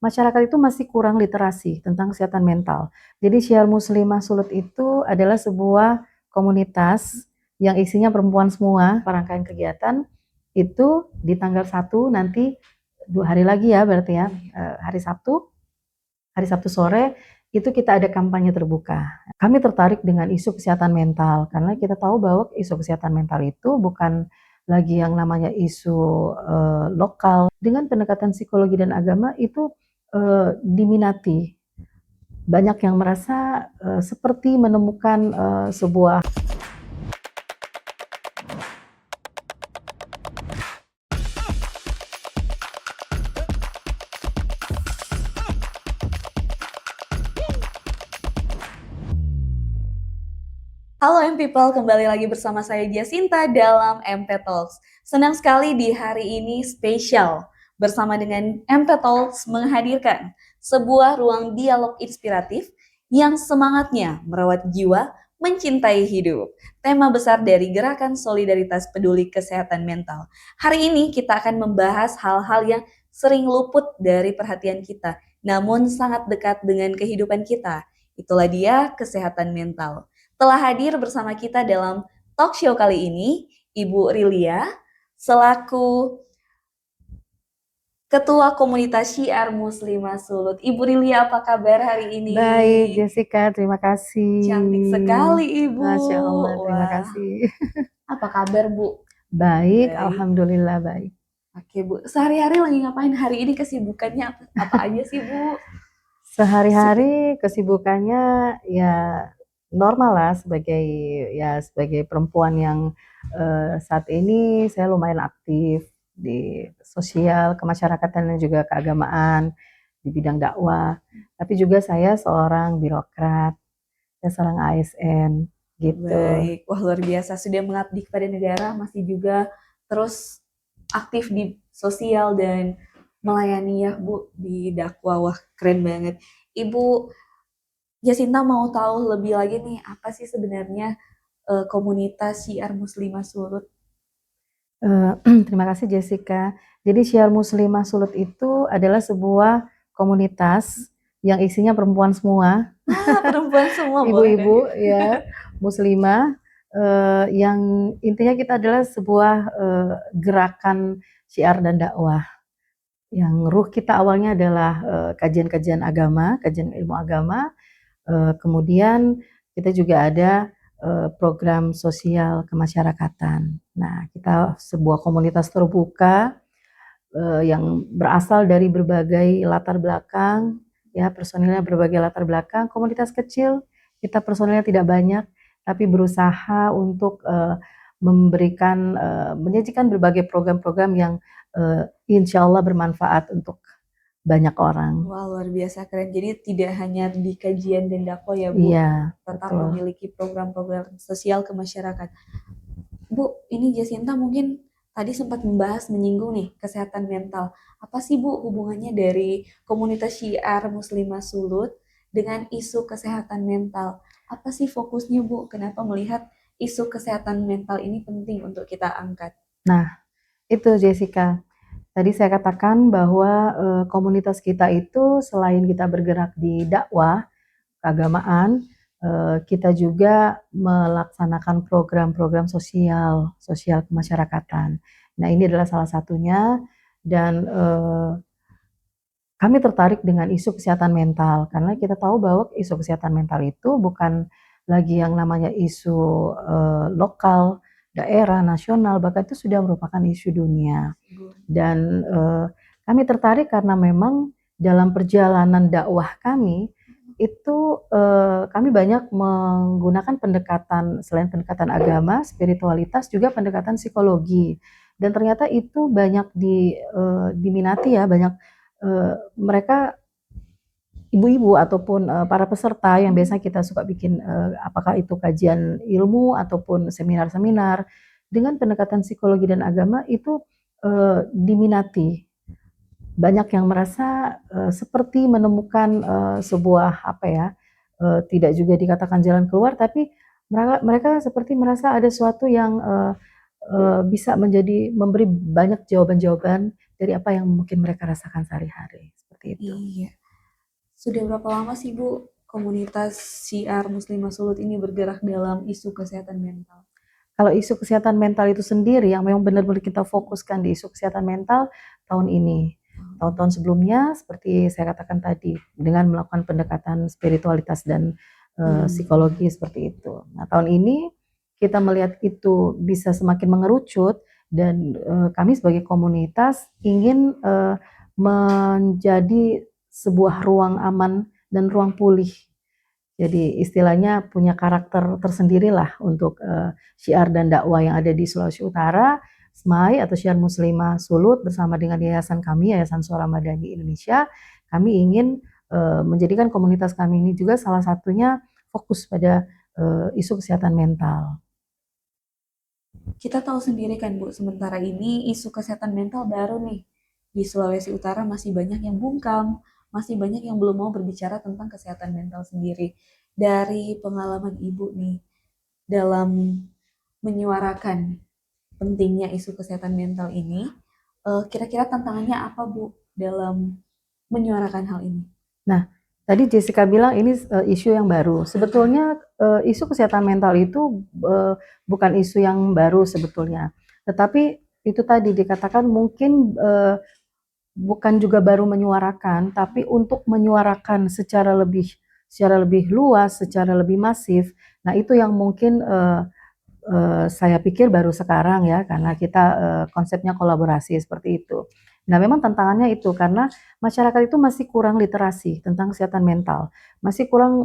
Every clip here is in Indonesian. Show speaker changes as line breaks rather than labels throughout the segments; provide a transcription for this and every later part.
masyarakat itu masih kurang literasi tentang kesehatan mental. Jadi Syiar Muslimah Sulut itu adalah sebuah komunitas yang isinya perempuan semua. Rangkaian kegiatan itu di tanggal 1 nanti 2 hari lagi ya berarti ya, hari Sabtu sore itu kita ada kampanye terbuka. Kami tertarik dengan isu kesehatan mental karena kita tahu bahwa isu kesehatan mental itu bukan lagi yang namanya isu lokal. Dengan pendekatan psikologi dan agama itu diminati. Banyak yang merasa seperti menemukan sebuah
Halo M-People, kembali lagi bersama saya Jacinta dalam MP Talks. Senang sekali di hari ini spesial bersama dengan MP Talks menghadirkan sebuah ruang dialog inspiratif yang semangatnya merawat jiwa, mencintai hidup. Tema besar dari Gerakan Solidaritas Peduli Kesehatan Mental. Hari ini kita akan membahas hal-hal yang sering luput dari perhatian kita, namun sangat dekat dengan kehidupan kita. Itulah dia kesehatan mental. Telah hadir bersama kita dalam talk show kali ini, Ibu Rilia, selaku Ketua Komunitas Syiar Muslimah Sulut. Ibu Rilia, apa kabar hari ini?
Baik, Jessica, terima kasih.
Cantik sekali, Ibu.
Masya Allah, terima
Wah.
kasih.
Apa kabar, Bu?
Baik,
Baik.
alhamdulillah baik.
Oke, Bu. Sehari-hari lagi ngapain? Hari ini kesibukannya apa aja sih, Bu?
Sehari-hari kesibukannya ya normal lah sebagai perempuan yang saat ini saya lumayan aktif di sosial, kemasyarakatan dan juga keagamaan di bidang dakwah. Tapi juga saya seorang birokrat, saya seorang ASN gitu.
Baik, wah luar biasa, sudah mengabdi kepada negara, masih juga terus aktif di sosial dan melayani ya Bu di dakwah. Wah keren banget. Ibu Jacinta mau tahu lebih lagi nih, apa sih sebenarnya komunitas Syiar Muslimah Sulut?
Terima kasih Jessica. Jadi Syiar Muslimah Sulut itu adalah sebuah komunitas yang isinya perempuan semua.
Perempuan semua
ibu-ibu ya muslimah yang intinya kita adalah sebuah gerakan syiar dan dakwah yang ruh kita awalnya adalah kajian-kajian agama, kajian ilmu agama, kemudian kita juga ada program sosial kemasyarakatan. Nah, kita sebuah komunitas terbuka yang berasal dari berbagai latar belakang, ya personilnya berbagai latar belakang, komunitas kecil, kita personilnya tidak banyak, tapi berusaha untuk menyajikan berbagai program-program yang insya Allah bermanfaat untuk banyak orang.
Wah luar biasa keren. Jadi tidak hanya di kajian dan dakwah ya Bu,
Iya,
tetap
betul.
memiliki program-program sosial ke masyarakat. Bu, ini Jacinta mungkin tadi sempat membahas menyinggung nih kesehatan mental. Apa sih Bu hubungannya dari komunitas Syiar Muslimah Sulut dengan isu kesehatan mental? Apa sih fokusnya Bu? Kenapa melihat isu kesehatan mental ini penting untuk kita angkat?
Nah, itu Jessica. Tadi saya katakan bahwa komunitas kita itu selain kita bergerak di dakwah, keagamaan, kita juga melaksanakan program-program sosial kemasyarakatan. Nah, ini adalah salah satunya dan kami tertarik dengan isu kesehatan mental karena kita tahu bahwa isu kesehatan mental itu bukan lagi yang namanya isu lokal, daerah, nasional, bahkan itu sudah merupakan isu dunia. Dan kami tertarik karena memang dalam perjalanan dakwah kami itu kami banyak menggunakan pendekatan selain pendekatan agama, spiritualitas juga pendekatan psikologi. Dan ternyata itu banyak diminati ya, banyak mereka ibu-ibu ataupun para peserta yang biasanya kita suka bikin apakah itu kajian ilmu ataupun seminar-seminar dengan pendekatan psikologi dan agama itu diminati. Banyak yang merasa seperti menemukan sebuah tidak juga dikatakan jalan keluar, tapi mereka seperti merasa ada sesuatu yang bisa memberi banyak jawaban-jawaban dari apa yang mungkin mereka rasakan sehari-hari. seperti itu.
Iya. Sudah berapa lama sih Bu komunitas Syiar Muslimah Sulut ini bergerak dalam isu kesehatan mental?
Kalau isu kesehatan mental itu sendiri yang memang benar-benar kita fokuskan di isu kesehatan mental tahun ini. Tahun-tahun sebelumnya seperti saya katakan tadi dengan melakukan pendekatan spiritualitas dan psikologi seperti itu. Nah, tahun ini kita melihat itu bisa semakin mengerucut dan kami sebagai komunitas ingin menjadi sebuah ruang aman dan ruang pulih. Jadi istilahnya punya karakter tersendirilah untuk syiar dan dakwah yang ada di Sulawesi Utara, SMAI atau Syiar Muslimah Sulut bersama dengan yayasan kami, Yayasan Suara Madani Indonesia, kami ingin menjadikan komunitas kami ini juga salah satunya fokus pada isu kesehatan mental.
Kita tahu sendiri kan Bu, sementara ini isu kesehatan mental baru nih. Di Sulawesi Utara masih banyak yang bungkam, masih banyak yang belum mau berbicara tentang kesehatan mental sendiri. Dari pengalaman Ibu nih, dalam menyuarakan pentingnya isu kesehatan mental ini, kira-kira tantangannya apa Bu dalam menyuarakan hal ini?
Nah, tadi Jessica bilang ini isu yang baru. Sebetulnya isu kesehatan mental itu bukan isu yang baru sebetulnya. Tetapi itu tadi dikatakan mungkin bukan juga baru menyuarakan, tapi untuk menyuarakan secara lebih luas, secara lebih masif. Nah, itu yang mungkin saya pikir baru sekarang ya, karena kita konsepnya kolaborasi seperti itu. Nah, memang tantangannya itu karena masyarakat itu masih kurang literasi tentang kesehatan mental, masih kurang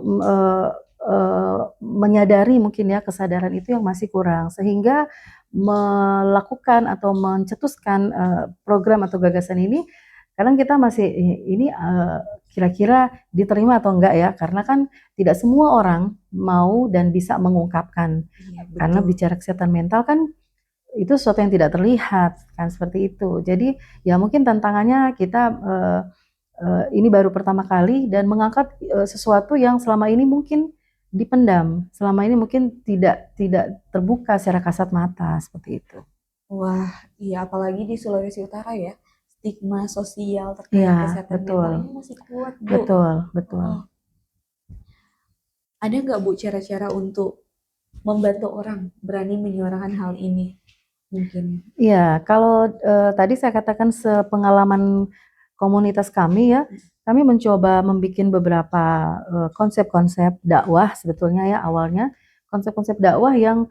menyadari mungkin ya kesadaran itu yang masih kurang, sehingga melakukan atau mencetuskan program atau gagasan ini, kadang kita masih ini kira-kira diterima atau enggak ya, karena kan tidak semua orang mau dan bisa mengungkapkan.
Iya,
Karena
betul.
bicara kesehatan mental kan itu sesuatu yang tidak terlihat kan seperti itu. Jadi ya mungkin tantangannya kita ini baru pertama kali dan mengangkat sesuatu yang selama ini mungkin dipendam, selama ini mungkin tidak terbuka secara kasat mata seperti itu.
Wah, iya apalagi di Sulawesi Utara ya, stigma sosial terkait
Iya,
kesehatan mental
betul,
ini masih kuat, Bu.
betul, betul.
Oh, ada nggak Bu cara-cara untuk membantu orang berani menyuarakan hal ini? Mungkin.
Iya, kalau tadi saya katakan sepengalaman komunitas kami ya, kami mencoba membuat beberapa konsep-konsep dakwah sebetulnya ya awalnya, konsep-konsep dakwah yang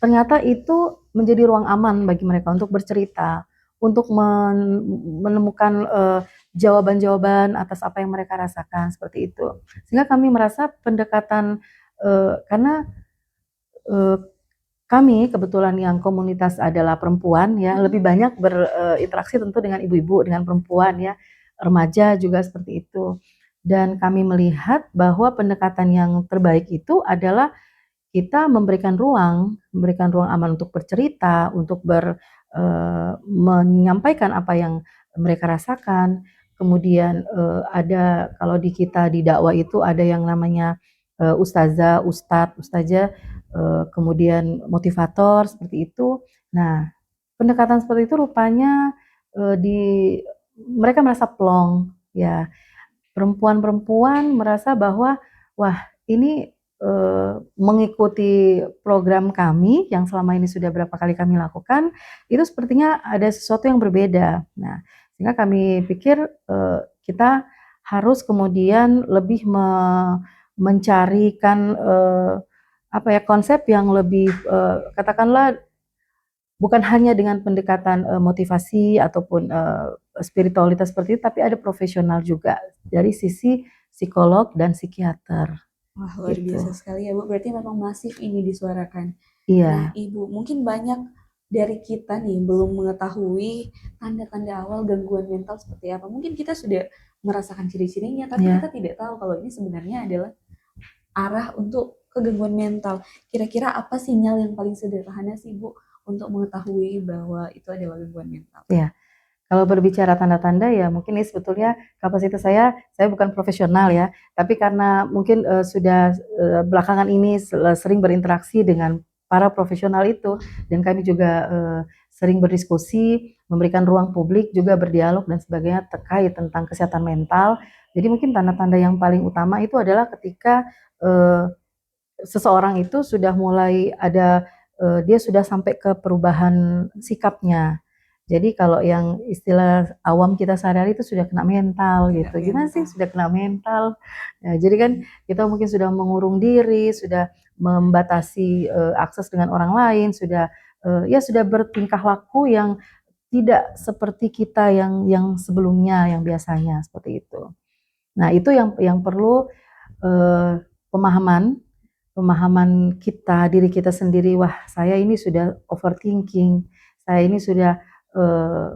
ternyata itu menjadi ruang aman bagi mereka untuk bercerita, untuk menemukan jawaban-jawaban atas apa yang mereka rasakan seperti itu. Sehingga kami merasa pendekatan karena eh, kami kebetulan yang komunitas adalah perempuan ya, lebih banyak berinteraksi tentu dengan ibu-ibu, dengan perempuan ya, remaja juga seperti itu. Dan kami melihat bahwa pendekatan yang terbaik itu adalah kita memberikan ruang aman untuk bercerita, untuk menyampaikan apa yang mereka rasakan. Kemudian ada kalau di kita di dakwah itu ada yang namanya ustazah, ustadz, ustazah, kemudian motivator seperti itu. Nah, pendekatan seperti itu rupanya di mereka merasa plong, ya perempuan-perempuan merasa bahwa wah ini mengikuti program kami yang selama ini sudah berapa kali kami lakukan, itu sepertinya ada sesuatu yang berbeda. Nah, sehingga kami pikir kita harus kemudian lebih mencarikan apa ya konsep yang lebih katakanlah bukan hanya dengan pendekatan motivasi ataupun spiritualitas seperti itu, tapi ada profesional juga dari sisi psikolog dan psikiater
Wah, luar biasa
gitu.
sekali ya, Bu. Berarti memang masif ini disuarakan. Nah,
Iya,
Ibu, mungkin banyak dari kita nih belum mengetahui tanda-tanda awal gangguan mental seperti apa. Mungkin kita sudah merasakan ciri-cirinya, tapi kita
ya.
tidak tahu kalau ini sebenarnya adalah arah untuk kegangguan mental. Kira-kira apa sinyal yang paling sederhana sih, Bu, untuk mengetahui bahwa itu adalah gangguan mental?
Ya, kalau berbicara tanda-tanda ya mungkin ini sebetulnya kapasitas saya bukan profesional ya, tapi karena mungkin sudah belakangan ini sering berinteraksi dengan para profesional itu dan kami juga sering berdiskusi, memberikan ruang publik juga berdialog dan sebagainya terkait tentang kesehatan mental. Jadi mungkin tanda-tanda yang paling utama itu adalah ketika seseorang itu sudah mulai ada dia sudah sampai ke perubahan sikapnya. Jadi kalau yang istilah awam kita sehari-hari itu sudah kena mental
Kena
gitu. Gimana sih
mental.
sudah kena mental? Nah, jadi kan kita mungkin sudah mengurung diri, sudah membatasi akses dengan orang lain, sudah ya sudah bertingkah laku yang tidak seperti kita yang sebelumnya, yang biasanya seperti itu. Nah, itu yang perlu pemahaman pemahaman kita, diri kita sendiri, wah saya ini sudah overthinking, saya ini uh,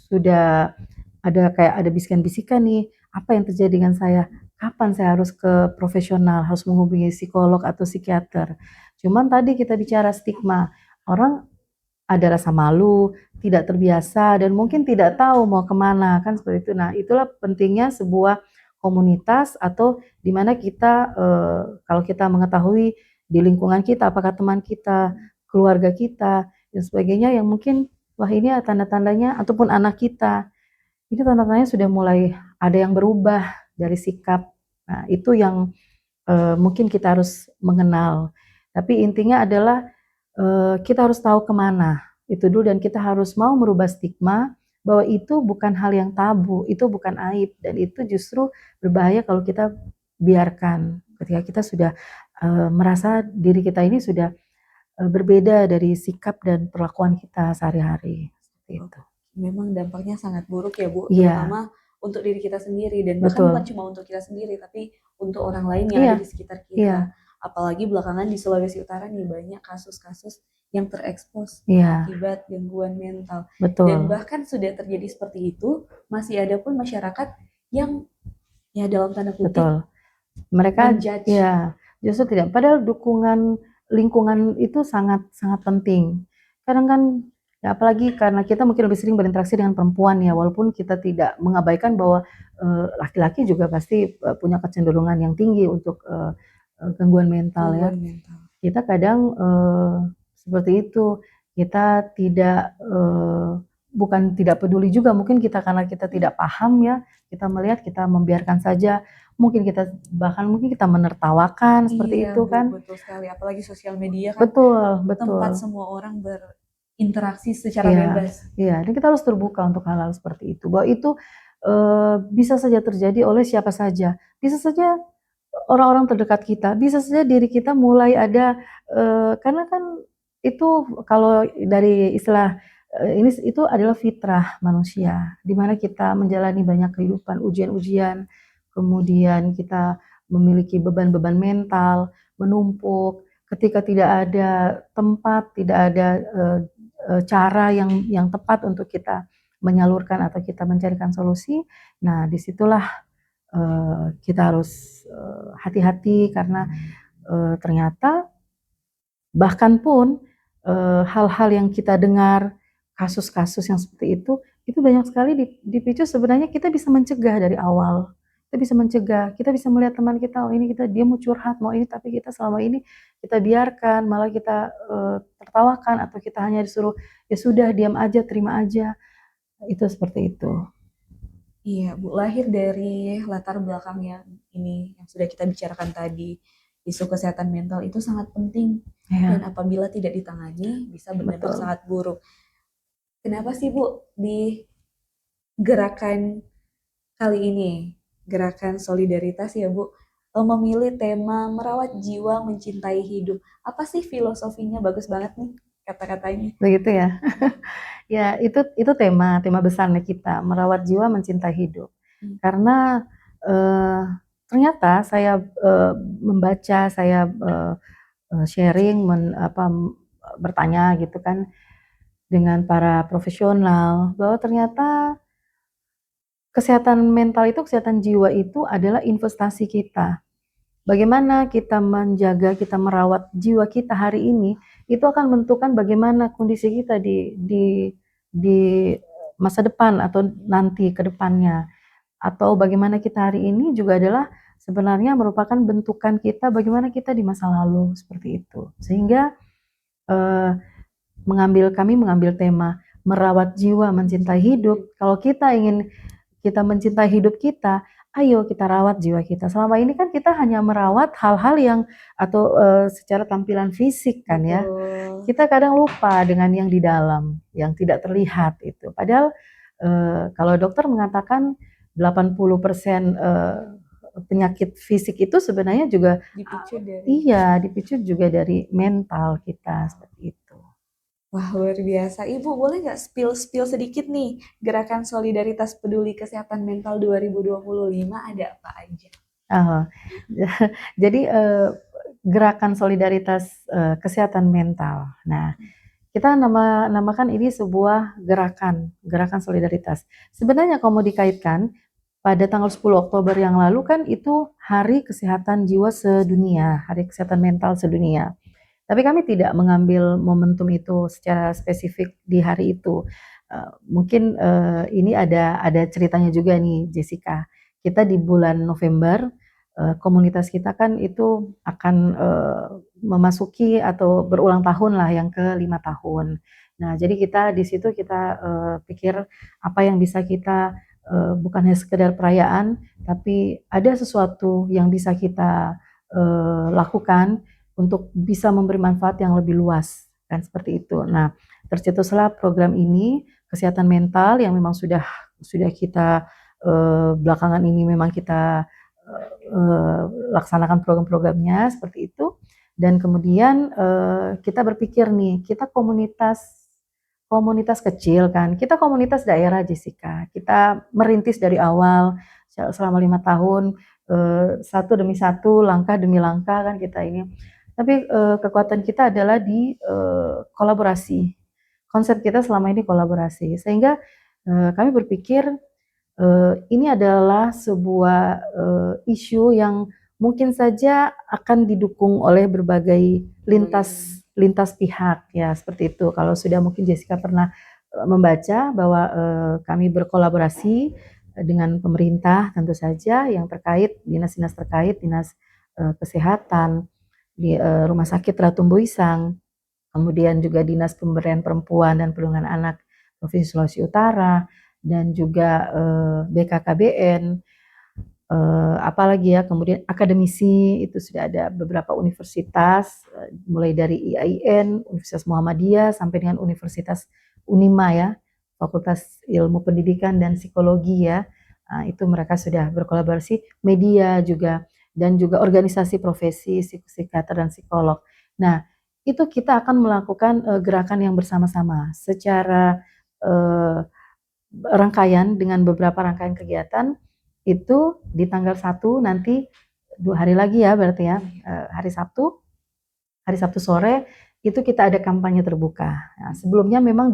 sudah ada bisikan-bisikan nih, apa yang terjadi dengan saya, kapan saya harus ke profesional, harus menghubungi psikolog atau psikiater. Cuman tadi kita bicara stigma, orang ada rasa malu, tidak terbiasa, dan mungkin tidak tahu mau kemana, kan seperti itu. Nah, itulah pentingnya sebuah komunitas atau di mana kita, kalau kita mengetahui di lingkungan kita, apakah teman kita, keluarga kita, dan sebagainya yang mungkin, wah ini tanda-tandanya, ataupun anak kita, ini tanda-tandanya sudah mulai ada yang berubah dari sikap. Nah, itu yang mungkin kita harus mengenal. Tapi intinya adalah kita harus tahu kemana itu dulu dan kita harus mau merubah stigma bahwa itu bukan hal yang tabu, itu bukan aib dan itu justru berbahaya kalau kita biarkan ketika kita sudah merasa diri kita ini sudah berbeda dari sikap dan perlakuan kita sehari-hari. Seperti itu.
Memang dampaknya sangat buruk ya Bu,
Iya,
terutama untuk diri kita sendiri dan bahkan bukan
betul.
cuma untuk kita sendiri tapi untuk orang lain yang
Iya,
ada di sekitar
iya,
kita. Apalagi belakangan di Sulawesi Utara nih banyak kasus-kasus yang terekspos
iya,
akibat gangguan mental. Dan
betul,
bahkan sudah terjadi seperti itu, masih ada pun masyarakat yang ya dalam tanda kutip
betul. Mereka
menjudge.
ya justru tidak. Padahal dukungan lingkungan itu sangat sangat penting. Kadang kan ya apalagi karena kita mungkin lebih sering berinteraksi dengan perempuan ya, walaupun kita tidak mengabaikan bahwa laki-laki juga pasti punya kecenderungan yang tinggi untuk gangguan mental ya.
Gangguan mental.
Kita kadang seperti itu. Kita tidak bukan tidak peduli juga mungkin kita karena kita tidak paham ya, kita melihat kita membiarkan saja. Mungkin kita bahkan mungkin kita menertawakan seperti
Iya,
itu
Bu,
kan.
betul sekali. Apalagi sosial media kan
Betul,
tempat
betul.
semua orang berinteraksi secara
Iya,
bebas.
iya. Dan kita harus terbuka untuk hal-hal seperti itu. Bahwa itu bisa saja terjadi oleh siapa saja. Bisa saja orang-orang terdekat kita, bisa saja diri kita mulai ada karena kan itu kalau dari istilah ini itu adalah fitrah manusia, di mana kita menjalani banyak kehidupan, ujian-ujian, kemudian kita memiliki beban-beban mental menumpuk, ketika tidak ada tempat, tidak ada cara yang tepat untuk kita menyalurkan atau kita mencarikan solusi. Nah, disitulah kita harus hati-hati karena ternyata bahkan pun hal-hal yang kita dengar, kasus-kasus yang seperti itu banyak sekali dipicu sebenarnya kita bisa mencegah dari awal. Kita bisa mencegah, kita bisa melihat teman kita, oh ini dia mau curhat, mau ini, tapi kita selama ini kita biarkan, malah kita tertawakan atau kita hanya disuruh ya sudah diam aja, terima aja. Itu seperti itu.
Iya, Bu, lahir dari latar belakang yang ini yang sudah kita bicarakan tadi, isu kesehatan mental itu sangat penting dan
Ya,
apabila tidak ditangani bisa berdampak
betul.
sangat buruk. Kenapa sih Bu di gerakan kali ini, gerakan solidaritas ya Bu, memilih tema merawat jiwa mencintai hidup? Apa sih filosofinya? Bagus banget nih kata-katanya.
Begitu ya. Ya, itu tema besarnya kita, merawat jiwa mencintai hidup.
Hmm.
Karena ternyata saya membaca, saya sharing, bertanya gitu kan dengan para profesional bahwa ternyata kesehatan mental itu, kesehatan jiwa itu adalah investasi kita. Bagaimana kita menjaga, kita merawat jiwa kita hari ini, itu akan menentukan bagaimana kondisi kita di masa depan atau nanti ke depannya. Atau bagaimana kita hari ini juga adalah sebenarnya merupakan bentukan kita bagaimana kita di masa lalu seperti itu. Sehingga kami mengambil tema merawat jiwa, mencintai hidup. Kalau kita ingin kita mencintai hidup kita, ayo kita rawat jiwa kita. Selama ini kan kita hanya merawat hal-hal yang atau secara tampilan fisik kan ya.
Betul.
Kita kadang lupa dengan yang di dalam, yang tidak terlihat itu. Padahal kalau dokter mengatakan 80% penyakit fisik itu sebenarnya juga dipicu juga dari mental kita seperti itu.
Wah, luar biasa. Ibu, boleh nggak spill sedikit nih, Gerakan Solidaritas Peduli Kesehatan Mental 2025 ada apa aja?
Jadi Gerakan Solidaritas Kesehatan Mental. Nah, kita namakan ini sebuah gerakan solidaritas. Sebenarnya kalau mau dikaitkan, pada tanggal 10 Oktober yang lalu kan itu Hari Kesehatan Jiwa Sedunia, Hari Kesehatan Mental Sedunia. Tapi kami tidak mengambil momentum itu secara spesifik di hari itu. Mungkin ini ada ceritanya juga nih, Jessica. Kita di bulan November, komunitas kita kan itu akan memasuki atau berulang tahun lah yang ke-5 tahun. Nah, jadi kita di situ kita pikir apa yang bisa kita bukan hanya sekedar perayaan, tapi ada sesuatu yang bisa kita lakukan untuk bisa memberi manfaat yang lebih luas, kan seperti itu. Nah, tercetuslah program ini, kesehatan mental yang memang sudah kita belakangan ini memang kita laksanakan program-programnya seperti itu. Dan kemudian kita berpikir nih, kita komunitas kecil kan, kita komunitas daerah Jessica, kita merintis dari awal selama 5 tahun, satu demi satu, langkah demi langkah kan kita ini. Tapi kekuatan kita adalah di kolaborasi. Konsep kita selama ini kolaborasi, sehingga kami berpikir ini adalah sebuah isu yang mungkin saja akan didukung oleh berbagai lintas pihak ya seperti itu. Kalau sudah mungkin Jessica pernah membaca bahwa kami berkolaborasi dengan pemerintah tentu saja yang terkait, dinas-dinas terkait, dinas kesehatan, di Rumah Sakit Ratu Buisang, kemudian juga Dinas Pemberdayaan Perempuan dan Perlindungan Anak Provinsi Sulawesi Utara, dan juga BKKBN, apalagi ya, kemudian akademisi itu sudah ada beberapa universitas, mulai dari IAIN, Universitas Muhammadiyah, sampai dengan Universitas Unima ya, Fakultas Ilmu Pendidikan dan Psikologi ya, itu mereka sudah berkolaborasi, media juga, dan juga organisasi profesi psikiater dan psikolog. Nah, itu kita akan melakukan gerakan yang bersama-sama secara rangkaian dengan beberapa rangkaian kegiatan itu di tanggal 1 nanti 2 hari lagi ya berarti ya, hari Sabtu sore itu kita ada kampanye terbuka. Nah, sebelumnya memang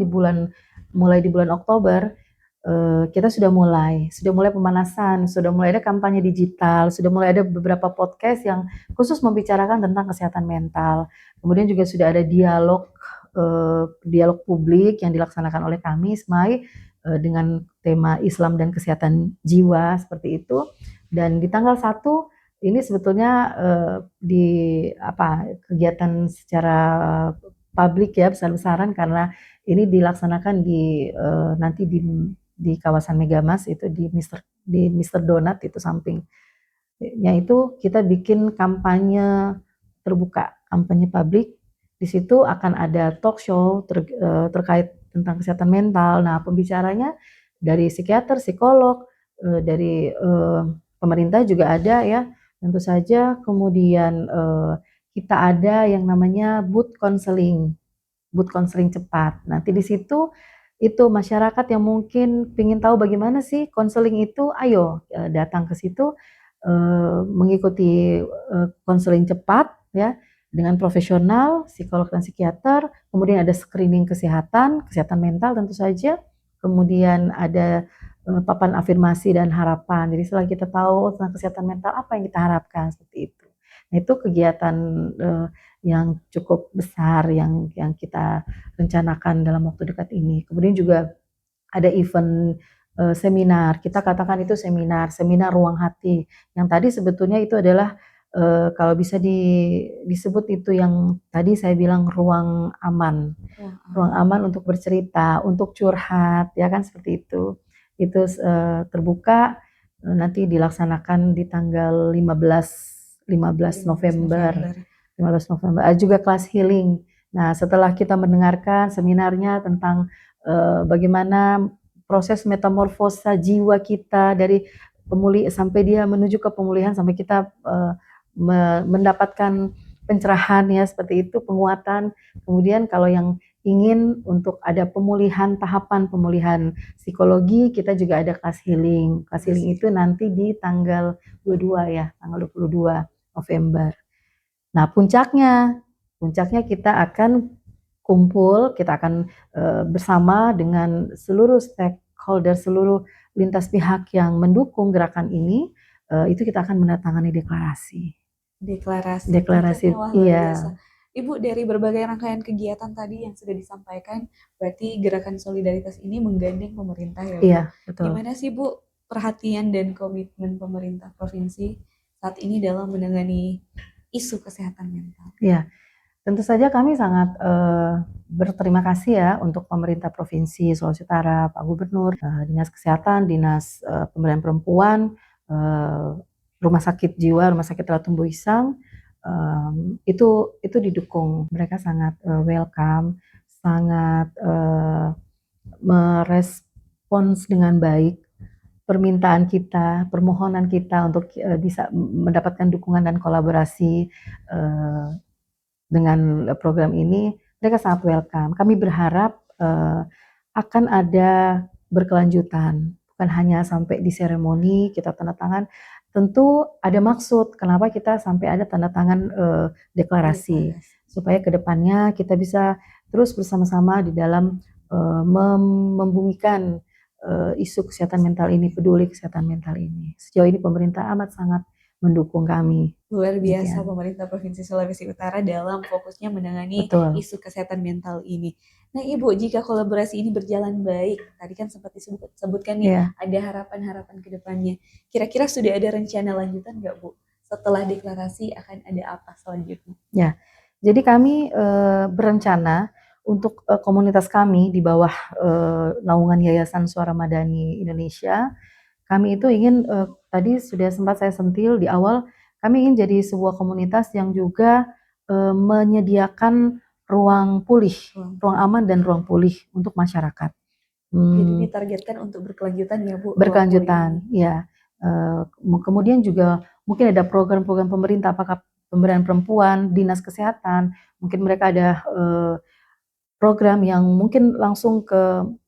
mulai di bulan Oktober kita sudah mulai pemanasan, sudah mulai ada kampanye digital, sudah mulai ada beberapa podcast yang khusus membicarakan tentang kesehatan mental. Kemudian juga sudah ada dialog publik yang dilaksanakan oleh kami, SMAI, dengan tema Islam dan kesehatan jiwa seperti itu. Dan di tanggal 1 ini sebetulnya kegiatan secara publik ya, besar-besaran, karena ini dilaksanakan nanti di kawasan Megamas itu di Mister Donat itu sampingnya itu kita bikin kampanye terbuka, kampanye publik. Di situ akan ada talk show terkait tentang kesehatan mental. Nah, pembicaranya dari psikiater, psikolog, dari pemerintah juga ada ya, tentu saja. Kemudian kita ada yang namanya booth counseling cepat. Nanti di situ itu masyarakat yang mungkin ingin tahu bagaimana sih konseling itu, ayo datang ke situ mengikuti konseling cepat ya dengan profesional, psikolog dan psikiater. Kemudian ada screening kesehatan mental tentu saja. Kemudian ada papan afirmasi dan harapan. Jadi setelah kita tahu tentang kesehatan mental, apa yang kita harapkan seperti itu. Nah, itu kegiatan yang cukup besar yang kita rencanakan dalam waktu dekat ini. Kemudian juga ada event seminar, kita katakan itu seminar ruang hati. Yang tadi sebetulnya itu adalah kalau bisa disebut itu yang tadi saya bilang ruang aman. Ruang aman untuk bercerita, untuk curhat, ya kan seperti itu. Itu terbuka, nanti dilaksanakan di tanggal 15 November. 15 November. Ada juga kelas healing. Nah, setelah kita mendengarkan seminarnya tentang bagaimana proses metamorfosa jiwa kita dari sampai dia menuju ke pemulihan, sampai kita mendapatkan pencerahan ya seperti itu, penguatan. Kemudian kalau yang ingin untuk ada pemulihan, tahapan pemulihan psikologi, kita juga ada kelas healing. Kelas healing itu nanti di tanggal 22 ya, tanggal 22 November. Nah, puncaknya kita akan kumpul, kita akan bersama dengan seluruh stakeholder, seluruh lintas pihak yang mendukung gerakan ini, itu kita akan menandatangani deklarasi. Deklarasi,
Wah, luar
iya.
biasa. Ibu, dari berbagai rangkaian kegiatan tadi yang sudah disampaikan, berarti gerakan solidaritas ini menggandeng pemerintah ya, Bu?
Iya, betul.
Gimana sih, Bu, perhatian dan komitmen pemerintah provinsi saat ini dalam menangani isu kesehatan mental?
Iya, tentu saja kami sangat berterima kasih ya untuk pemerintah Provinsi Sulawesi Utara, Pak Gubernur, Dinas Kesehatan, Dinas Pemberdayaan Perempuan, Rumah Sakit Jiwa, Rumah Sakit Ratu Buisang, itu didukung. Mereka sangat welcome, sangat merespons dengan baik permintaan kita, permohonan kita untuk bisa mendapatkan dukungan dan kolaborasi dengan program ini. Mereka sangat welcome. Kami berharap akan ada berkelanjutan, bukan hanya sampai di seremoni kita tanda tangan. Tentu ada maksud kenapa kita sampai ada tanda tangan deklarasi, supaya kedepannya kita bisa terus bersama-sama di dalam membumikan isu kesehatan mental ini, peduli kesehatan mental ini. Sejauh ini pemerintah amat sangat mendukung kami.
Luar biasa pemerintah Provinsi Sulawesi Utara dalam fokusnya menangani isu kesehatan mental ini. Nah, Ibu, jika kolaborasi ini berjalan baik, tadi kan sempat disebutkan nih, ada harapan-harapan ke depannya. Kira-kira sudah ada rencana lanjutan nggak, Bu? Setelah deklarasi akan ada apa selanjutnya?
Ya, jadi kami berencana untuk komunitas kami di bawah naungan Yayasan Suara Madani Indonesia, kami itu ingin tadi sudah sempat saya sentil di awal, kami ingin jadi sebuah komunitas yang juga menyediakan ruang pulih, ruang aman dan ruang pulih untuk masyarakat.
Jadi ditargetkan untuk berkelanjutan ya, Bu?
Berkelanjutan, ya. Kemudian juga mungkin ada program-program pemerintah, apakah pemberdayaan perempuan, dinas kesehatan, mungkin mereka ada program yang mungkin langsung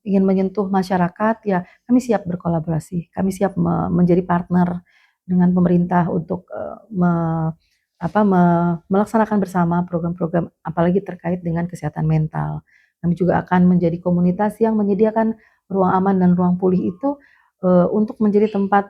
ingin menyentuh masyarakat, ya kami siap berkolaborasi, kami siap menjadi partner dengan pemerintah untuk melaksanakan bersama program-program apalagi terkait dengan kesehatan mental. Kami juga akan menjadi komunitas yang menyediakan ruang aman dan ruang pulih itu untuk menjadi tempat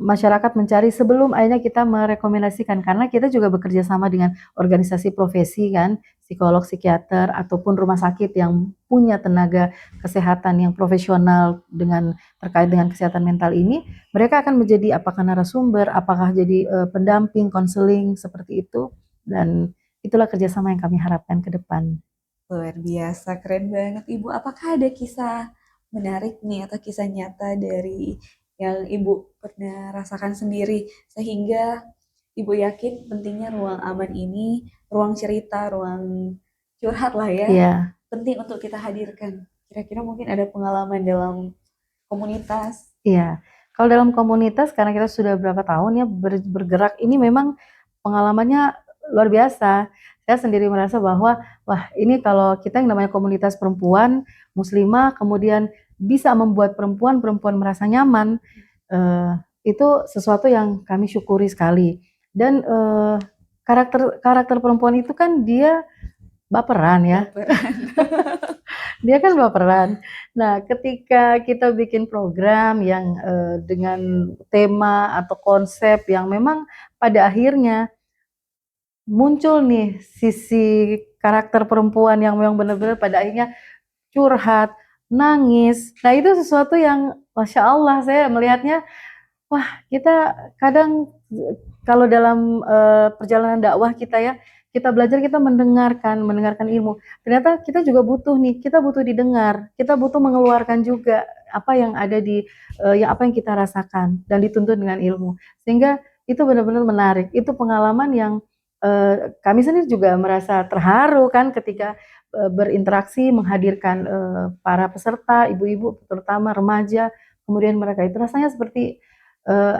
masyarakat mencari sebelum akhirnya kita merekomendasikan, karena kita juga bekerja sama dengan organisasi profesi kan, psikolog, psikiater, ataupun rumah sakit yang punya tenaga kesehatan yang profesional terkait dengan kesehatan mental ini, mereka akan menjadi apakah narasumber, apakah jadi pendamping, konseling, seperti itu, dan itulah kerjasama yang kami harapkan ke depan.
Luar biasa, keren banget Ibu. Apakah ada kisah menarik nih atau kisah nyata dari yang Ibu pernah rasakan sendiri sehingga Ibu yakin pentingnya ruang aman ini, ruang cerita, ruang curhat lah ya, penting untuk kita hadirkan. Kira-kira mungkin ada pengalaman dalam komunitas?
Iya, kalau dalam komunitas karena kita sudah berapa tahun ya bergerak, ini memang pengalamannya luar biasa. Saya sendiri merasa bahwa wah ini kalau kita yang namanya komunitas perempuan muslimah kemudian bisa membuat perempuan merasa nyaman, itu sesuatu yang kami syukuri sekali. Dan karakter perempuan itu kan dia baperan ya. Dia kan baperan. Nah, ketika kita bikin program yang dengan tema atau konsep yang memang pada akhirnya muncul nih sisi karakter perempuan yang memang benar-benar pada akhirnya curhat, nangis. Nah, itu sesuatu yang Masya Allah saya melihatnya kita kadang kalau dalam perjalanan dakwah kita ya, kita belajar, kita mendengarkan ilmu. Ternyata kita juga butuh nih, kita butuh didengar, kita butuh mengeluarkan juga apa yang ada di apa yang kita rasakan dan dituntut dengan ilmu. Sehingga itu benar-benar menarik. Itu pengalaman yang kami sendiri juga merasa terharu kan ketika berinteraksi menghadirkan para peserta, ibu-ibu terutama remaja, kemudian mereka itu rasanya seperti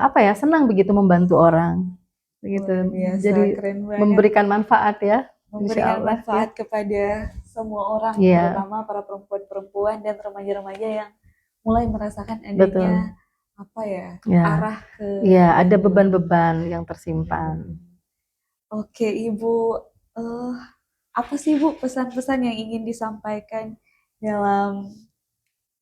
apa ya, senang begitu membantu orang, begitu.
Luar biasa,
Jadi
keren banget.
memberikan manfaat ya,
Memberikan
insyaallah ya.
manfaat kepada semua orang,
Iya,
terutama para perempuan-perempuan dan remaja-remaja yang mulai merasakan
betul.
adanya apa ya,
Ya,
arah ke
iya ada
ilmu.
beban-beban yang tersimpan.
Oke, Ibu, apa sih Bu pesan-pesan yang ingin disampaikan dalam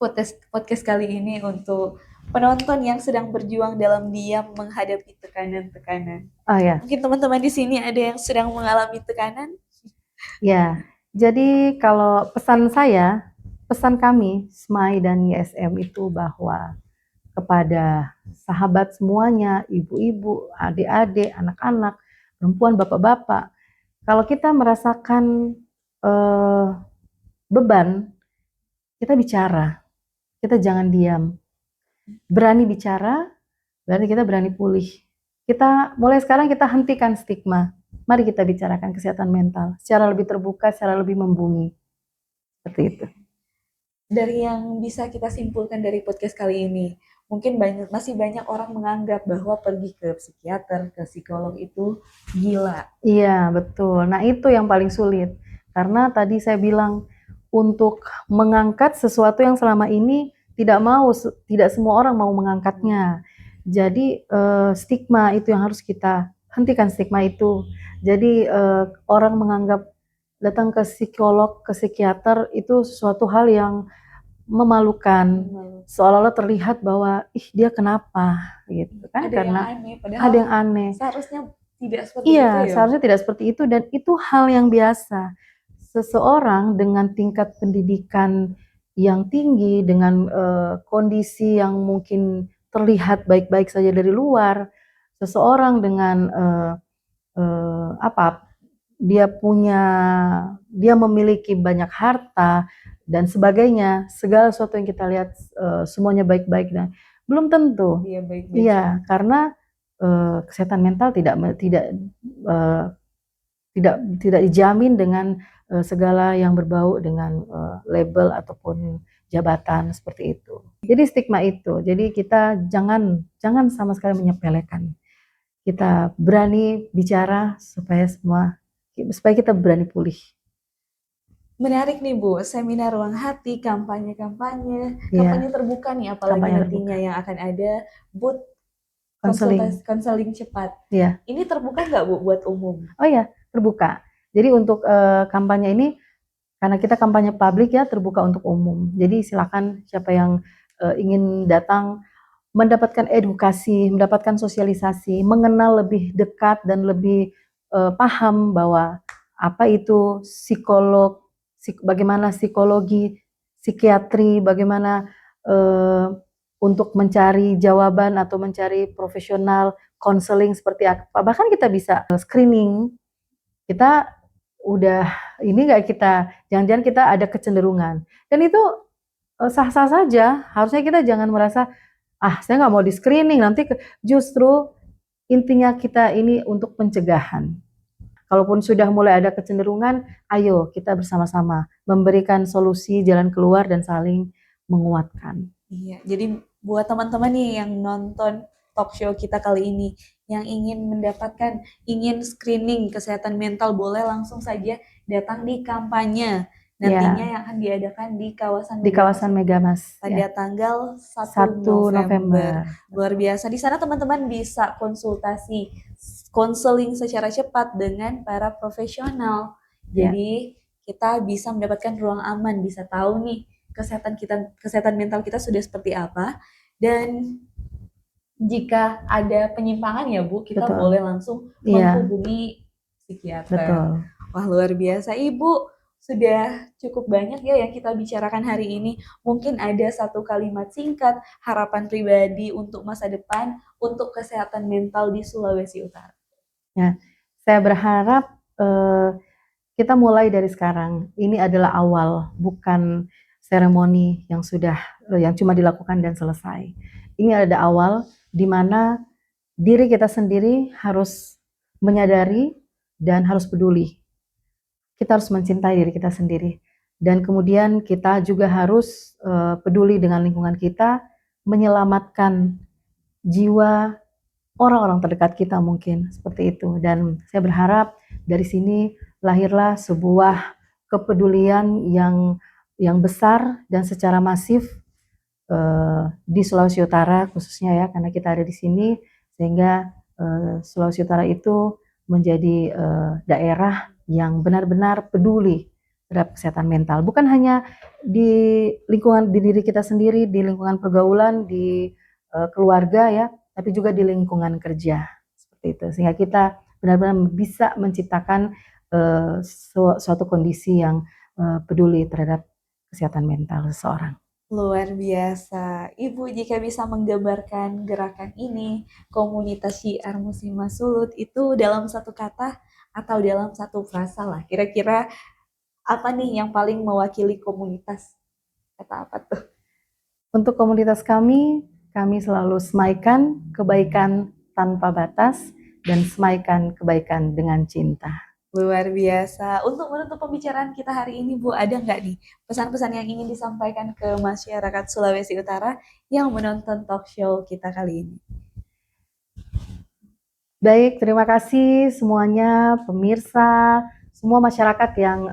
podcast kali ini untuk penonton yang sedang berjuang dalam diam menghadapi tekanan-tekanan?
Oh ya,
Mungkin teman-teman di sini ada yang sedang mengalami tekanan?
ya. Jadi kalau pesan kami, SMAI dan YSM itu bahwa kepada sahabat semuanya, ibu-ibu, adik-adik, anak-anak, perempuan, bapak-bapak, kalau kita merasakan beban, kita bicara, kita jangan diam. Berani bicara, berarti kita berani pulih. Kita mulai sekarang kita hentikan stigma. Mari kita bicarakan kesehatan mental secara lebih terbuka, secara lebih membumi. Seperti itu.
Dari yang bisa kita simpulkan dari podcast kali ini, mungkin masih banyak orang menganggap bahwa pergi ke psikiater, ke psikolog itu gila.
Iya, betul. Nah, itu yang paling sulit. Karena tadi saya bilang untuk mengangkat sesuatu yang selama ini tidak semua orang mau mengangkatnya. Jadi stigma itu yang harus kita hentikan, stigma itu. Jadi orang menganggap datang ke psikolog, ke psikiater itu sesuatu hal yang memalukan, seolah-olah terlihat bahwa ih dia kenapa gitu kan,
Ada
karena
yang aneh, padahal
ada yang aneh.
seharusnya tidak seperti
Iya,
itu ya.
seharusnya tidak seperti itu dan itu hal yang biasa. Seseorang dengan tingkat pendidikan yang tinggi, dengan kondisi yang mungkin terlihat baik-baik saja dari luar, seseorang dengan apa, dia memiliki banyak harta dan sebagainya, segala sesuatu yang kita lihat semuanya baik-baik dan belum tentu.
Dia baik-baik.
Iya, karena kesehatan mental tidak dijamin dengan segala yang berbau dengan label ataupun jabatan seperti itu. Jadi stigma itu. Jadi kita jangan sama sekali menyepelekan. Kita berani bicara supaya kita berani pulih.
Menarik nih Bu, seminar ruang hati, kampanye
Iya,
terbuka nih, apalagi
kampanye
nantinya
terbuka.
yang akan ada booth
Konseling.
konseling cepat.
Iya.
Ini terbuka nggak Bu buat umum?
Oh iya, terbuka. Jadi untuk kampanye ini karena kita kampanye publik ya, terbuka untuk umum. Jadi silakan siapa yang ingin datang mendapatkan edukasi, mendapatkan sosialisasi, mengenal lebih dekat dan lebih paham bahwa apa itu psikolog, bagaimana psikologi, psikiatri, bagaimana untuk mencari jawaban atau mencari profesional konseling seperti apa. Bahkan kita bisa screening. Kita udah ini nggak kita, jangan-jangan kita ada kecenderungan. Dan itu sah-sah saja. Harusnya kita jangan merasa saya nggak mau di screening nanti justru intinya kita ini untuk pencegahan. Kalaupun sudah mulai ada kecenderungan, ayo kita bersama-sama memberikan solusi jalan keluar dan saling menguatkan.
Iya, jadi buat teman-teman nih yang nonton talk show kita kali ini, yang ingin screening kesehatan mental, boleh langsung saja datang di kampanye nantinya yang akan diadakan di kawasan
Megamas
pada tanggal
1
1
November.
Luar biasa. Di sana teman-teman bisa konsultasi, konseling secara cepat dengan para profesional. Jadi kita bisa mendapatkan ruang aman, bisa tahu nih kesehatan mental kita sudah seperti apa, dan jika ada penyimpangan ya Bu, kita boleh langsung menghubungi psikiater.
Betul.
Wah luar biasa Ibu. sudah cukup banyak ya yang kita bicarakan hari ini. Mungkin ada satu kalimat singkat, harapan pribadi untuk masa depan, untuk kesehatan mental di Sulawesi Utara.
Ya, saya berharap kita mulai dari sekarang. Ini adalah awal, bukan seremoni yang sudah yang cuma dilakukan dan selesai. Ini ada awal di mana diri kita sendiri harus menyadari dan harus peduli. Kita harus mencintai diri kita sendiri. Dan kemudian kita juga harus peduli dengan lingkungan kita, menyelamatkan jiwa orang-orang terdekat kita mungkin, seperti itu. Dan saya berharap dari sini lahirlah sebuah kepedulian yang besar dan secara masif di Sulawesi Utara khususnya ya, karena kita ada di sini, sehingga Sulawesi Utara itu menjadi daerah yang benar-benar peduli terhadap kesehatan mental. Bukan hanya di lingkungan di diri kita sendiri, di lingkungan pergaulan, di keluarga ya, tapi juga di lingkungan kerja seperti itu. Sehingga kita benar-benar bisa menciptakan suatu kondisi yang peduli terhadap kesehatan mental seseorang.
Luar biasa. Ibu jika bisa menggambarkan gerakan ini, komunitas Syiar Muslimah Sulut itu dalam satu kata atau dalam satu frasa lah. Kira-kira apa nih yang paling mewakili komunitas? Kata apa tuh?
Untuk komunitas kami selalu semaikan kebaikan tanpa batas dan semaikan kebaikan dengan cinta.
Luar biasa. Untuk menutup pembicaraan kita hari ini, Bu, ada nggak nih pesan-pesan yang ingin disampaikan ke masyarakat Sulawesi Utara yang menonton talk show kita kali ini?
Baik, terima kasih semuanya, pemirsa, semua masyarakat yang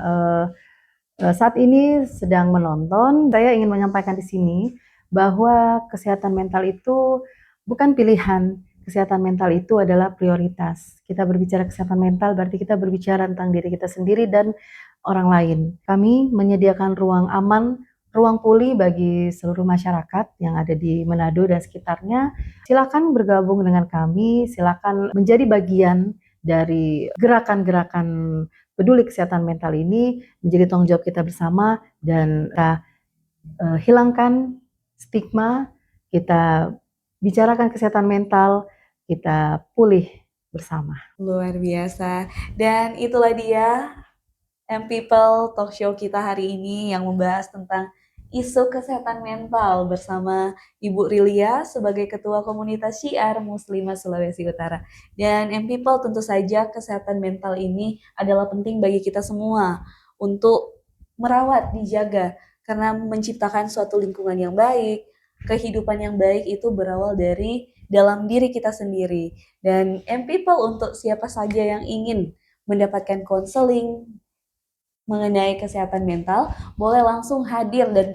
saat ini sedang menonton. Saya ingin menyampaikan di sini bahwa kesehatan mental itu bukan pilihan. Kesehatan mental itu adalah prioritas. Kita berbicara kesehatan mental berarti kita berbicara tentang diri kita sendiri dan orang lain. Kami menyediakan ruang aman, ruang pulih bagi seluruh masyarakat yang ada di Manado dan sekitarnya. Silakan bergabung dengan kami, silakan menjadi bagian dari gerakan-gerakan peduli kesehatan mental ini, menjadi tanggung jawab kita bersama dan kita hilangkan stigma, kita bicarakan kesehatan mental, kita pulih bersama.
Luar biasa. Dan itulah dia M-People Talk Show kita hari ini yang membahas tentang isu kesehatan mental bersama Ibu Rilia sebagai Ketua Komunitas Syiar Muslimah Sulawesi Utara. Dan M-People tentu saja kesehatan mental ini adalah penting bagi kita semua untuk merawat, dijaga. Karena menciptakan suatu lingkungan yang baik, kehidupan yang baik itu berawal dari dalam diri kita sendiri. Dan M-People untuk siapa saja yang ingin mendapatkan konseling mengenai kesehatan mental, boleh langsung hadir dan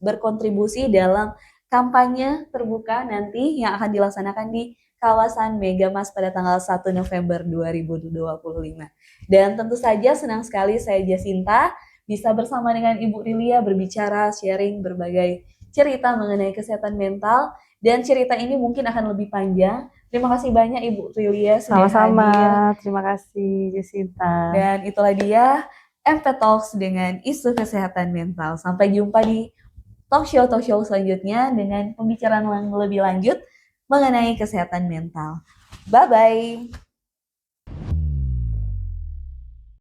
berkontribusi dalam kampanye terbuka nanti yang akan dilaksanakan di kawasan Megamas pada tanggal 1 November 2025. Dan tentu saja senang sekali saya Jacinta bisa bersama dengan Ibu Rilia berbicara, sharing berbagai cerita mengenai kesehatan mental, dan cerita ini mungkin akan lebih panjang. Terima kasih banyak Ibu Rilia sudah hadir.
Sama-sama, terima kasih Jacinta.
Dan itulah dia MP Talks dengan isu kesehatan mental. Sampai jumpa di talk show selanjutnya dengan pembicaraan yang lebih lanjut mengenai kesehatan mental. Bye-bye.